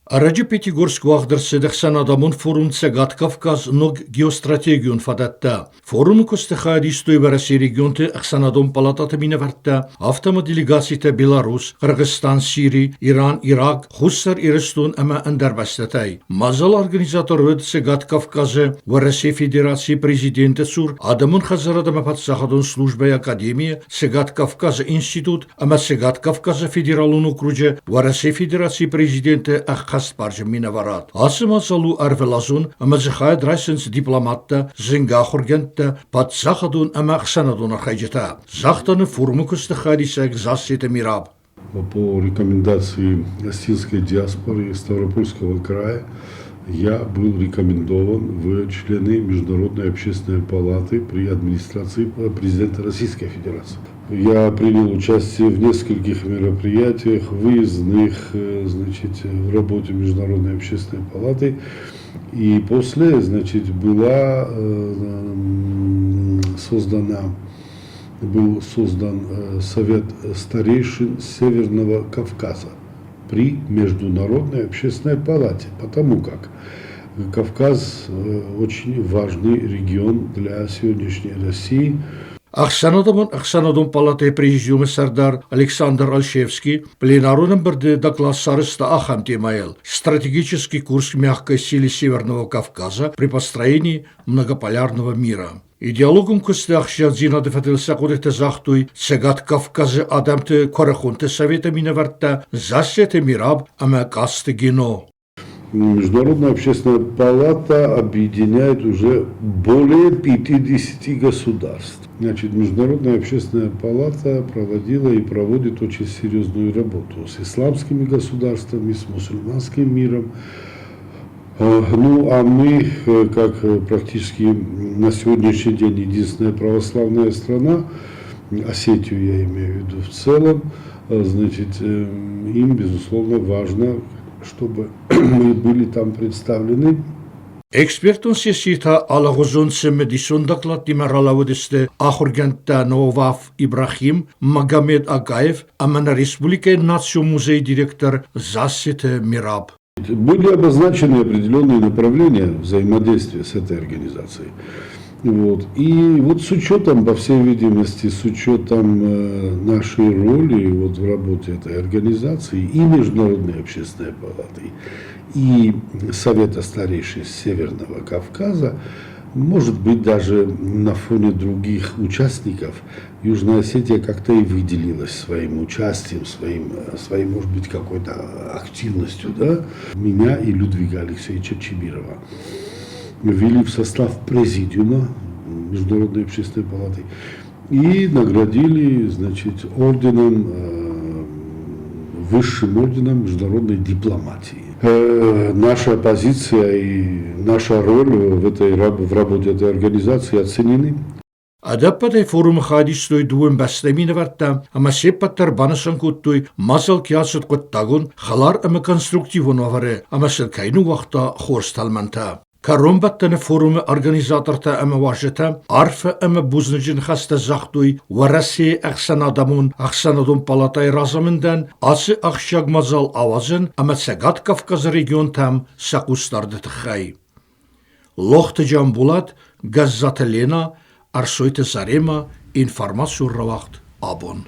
Aracı Pятигорск вағдырсыдық санадамын форум Цегат Кавказ ног геостратегион фадатта. Форум костыха дистой бараси регионты Аксанадом палататы минавартта автома делегацията Беларус, Кыргызстан, Сирий, Иран, Ирак, Хуссар Ирыстун ама андарбастатай. Мазал организаторы Цегат Кавказы в России Федерации президенты Сур Адамын Хазарадама подсахадон службой Академия Цегат Кавказы институт ама Цегат Кавказы федералун округе в России Федерации президенты Ахас Паржем минаварат. Асыма салу арвелазун ама зихайд райсенс дипломатта зинга хургентта подсахадун ама Аксанадон архайджета. Захтаны форумы кустахадисек засета мираб. По рекомендации осетинской диаспоры Ставропольского края я был рекомендован в члены Международной общественной палаты при администрации президента Российской Федерации. Я принял участие в нескольких мероприятиях, выездных, в работе Международной общественной палаты. И после, был создан Совет старейшин Северного Кавказа при Международной общественной палате, потому как Кавказ очень важный регион для сегодняшней России. Аксанадон палаты президиума Сардар Александр Альшевский пленарным бірді доклад Сарыста Ахам Темаэл «Стратегический курс мягкой силы Северного Кавказа при построении многополярного мира». Идеологом косты Ахшадзина дефателса кодехте захтуй Цегат Кавказы адамты корахунты совета минаварта засеты мираб амакасты гино. Международная общественная палата объединяет уже более 50 государств. Международная общественная палата проводила и проводит очень серьезную работу с исламскими государствами, с мусульманским миром. А мы, как практически на сегодняшний день единственная православная страна, Осетию я имею в виду в целом, им, безусловно, важно, чтобы мы были там представлены. Экспертон сесита алагозон семедисон доклад димаралаводесте Ахургента Новав Ибрахим Магомед Агаев, амана республика нацио музей директор Засете Мираб. Были обозначены определенные направления взаимодействия с этой организацией. И с учетом, по всей видимости, с учетом нашей роли в работе этой организации и Международной общественной палаты, и Совета старейшин Северного Кавказа, может быть, даже на фоне других участников, Южная Осетия как-то и выделилась своим участием, своей, может быть, какой-то активностью, меня и Людвига Алексеевича Чибирова ввели в состав президиума Международной общественной палаты и наградили, высшим орденом международной дипломатии. Наша позиция и наша роль в работе этой организации оценены. Адаппатай форум хадистой дуэн бастамина варта, ама сеппаттар банасан куттуй, масал киасыт куттагун, халар ама конструктивун ваваре, ама сылкайну вақта хорсталманта. Каромбаттаны форумы организаторта ама важыта, арфа ама бузныжын хаста захтуй, вараси Аксанадон палатай разамындан, асы ақшаг мазал авазын, ама Цегат Кавказ регион там сақустарды тыхай. Лохты Жамбулат, Газзата Лена, Арсойты Зарема, информацию равахт Абон.